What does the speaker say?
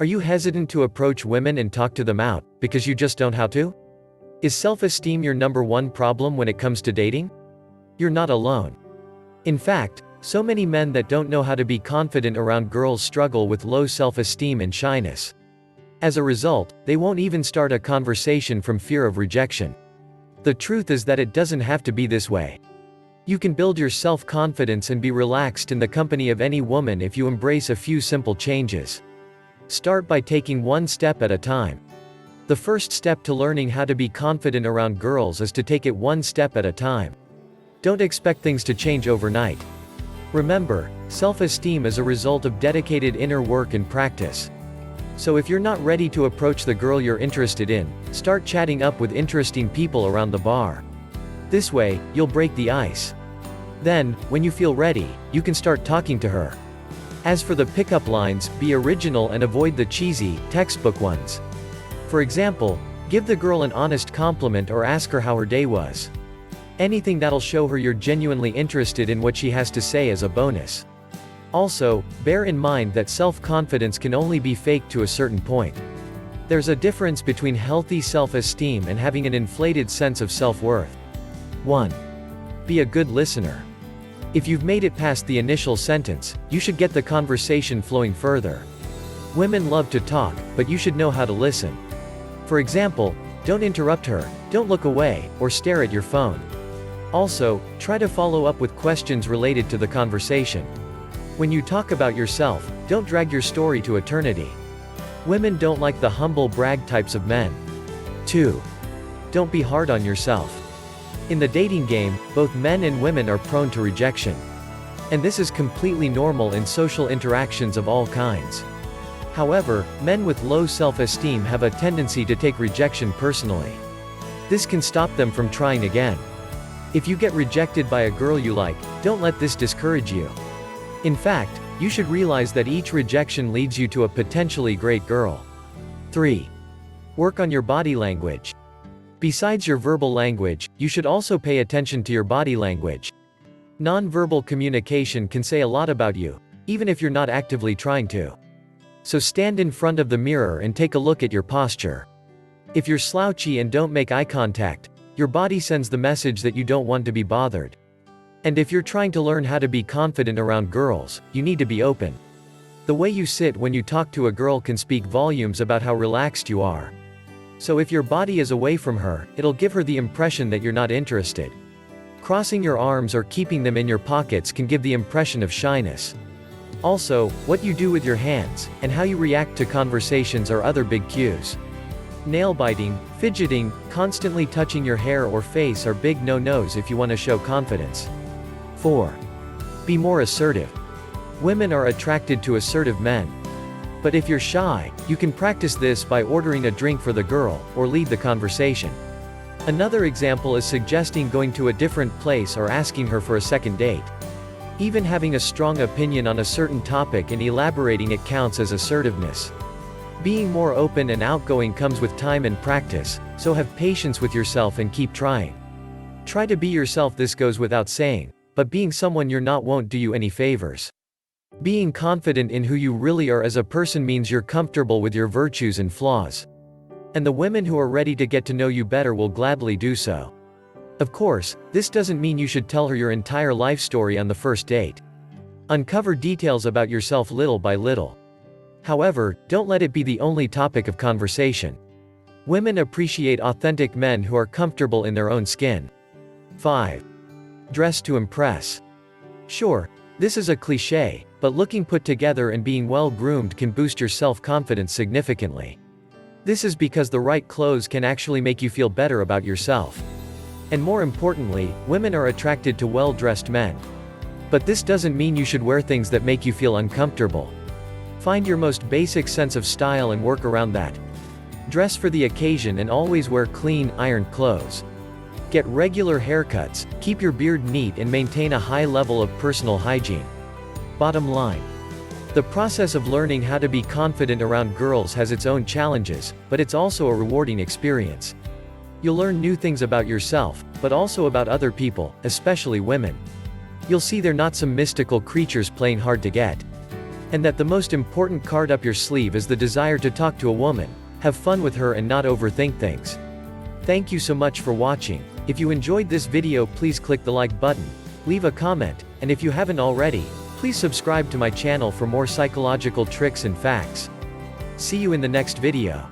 Are you hesitant to approach women and talk to them out, because you just don't know how to? Is self-esteem your #1 problem when it comes to dating? You're not alone. In fact, so many men that don't know how to be confident around girls struggle with low self-esteem and shyness. As a result, they won't even start a conversation from fear of rejection. The truth is that it doesn't have to be this way. You can build your self-confidence and be relaxed in the company of any woman if you embrace a few simple changes. Start by taking one step at a time. The first step to learning how to be confident around girls is to take it one step at a time. Don't expect things to change overnight. Remember, self-esteem is a result of dedicated inner work and practice. So if you're not ready to approach the girl you're interested in, start chatting up with interesting people around the bar. This way, you'll break the ice. Then, when you feel ready, you can start talking to her. As for the pickup lines, be original and avoid the cheesy, textbook ones. For example, give the girl an honest compliment or ask her how her day was. Anything that'll show her you're genuinely interested in what she has to say is a bonus. Also, bear in mind that self-confidence can only be faked to a certain point. There's a difference between healthy self-esteem and having an inflated sense of self-worth. 1. Be a good listener. If you've made it past the initial sentence, you should get the conversation flowing further. Women love to talk, but you should know how to listen. For example, don't interrupt her, don't look away, or stare at your phone. Also, try to follow up with questions related to the conversation. When you talk about yourself, don't drag your story to eternity. Women don't like the humble brag types of men. 2. Don't be hard on yourself. In the dating game, both men and women are prone to rejection. And this is completely normal in social interactions of all kinds. However, men with low self-esteem have a tendency to take rejection personally. This can stop them from trying again. If you get rejected by a girl you like, don't let this discourage you. In fact, you should realize that each rejection leads you to a potentially great girl. 3. Work on your body language. Besides your verbal language, you should also pay attention to your body language. Non-verbal communication can say a lot about you, even if you're not actively trying to. So stand in front of the mirror and take a look at your posture. If you're slouchy and don't make eye contact, your body sends the message that you don't want to be bothered. And if you're trying to learn how to be confident around girls, you need to be open. The way you sit when you talk to a girl can speak volumes about how relaxed you are. So if your body is away from her, it'll give her the impression that you're not interested. Crossing your arms or keeping them in your pockets can give the impression of shyness. Also, what you do with your hands, and how you react to conversations are other big cues. Nail biting, fidgeting, constantly touching your hair or face are big no-nos if you want to show confidence. 4. Be more assertive. Women are attracted to assertive men. But if you're shy, you can practice this by ordering a drink for the girl, or lead the conversation. Another example is suggesting going to a different place or asking her for a second date. Even having a strong opinion on a certain topic and elaborating it counts as assertiveness. Being more open and outgoing comes with time and practice, so have patience with yourself and keep trying. Try to be yourself, this goes without saying, but being someone you're not won't do you any favors. Being confident in who you really are as a person means you're comfortable with your virtues and flaws. And the women who are ready to get to know you better will gladly do so. Of course, this doesn't mean you should tell her your entire life story on the first date. Uncover details about yourself little by little. However, don't let it be the only topic of conversation. Women appreciate authentic men who are comfortable in their own skin. 5. Dress to impress. Sure, this is a cliché, but looking put together and being well-groomed can boost your self-confidence significantly. This is because the right clothes can actually make you feel better about yourself. And more importantly, women are attracted to well-dressed men. But this doesn't mean you should wear things that make you feel uncomfortable. Find your most basic sense of style and work around that. Dress for the occasion and always wear clean, ironed clothes. Get regular haircuts, keep your beard neat and maintain a high level of personal hygiene. Bottom line. The process of learning how to be confident around girls has its own challenges, but it's also a rewarding experience. You'll learn new things about yourself, but also about other people, especially women. You'll see they're not some mystical creatures playing hard to get. And that the most important card up your sleeve is the desire to talk to a woman, have fun with her and not overthink things. Thank you so much for watching. If you enjoyed this video, please click the like button, leave a comment, and if you haven't already, please subscribe to my channel for more psychological tricks and facts. See you in the next video.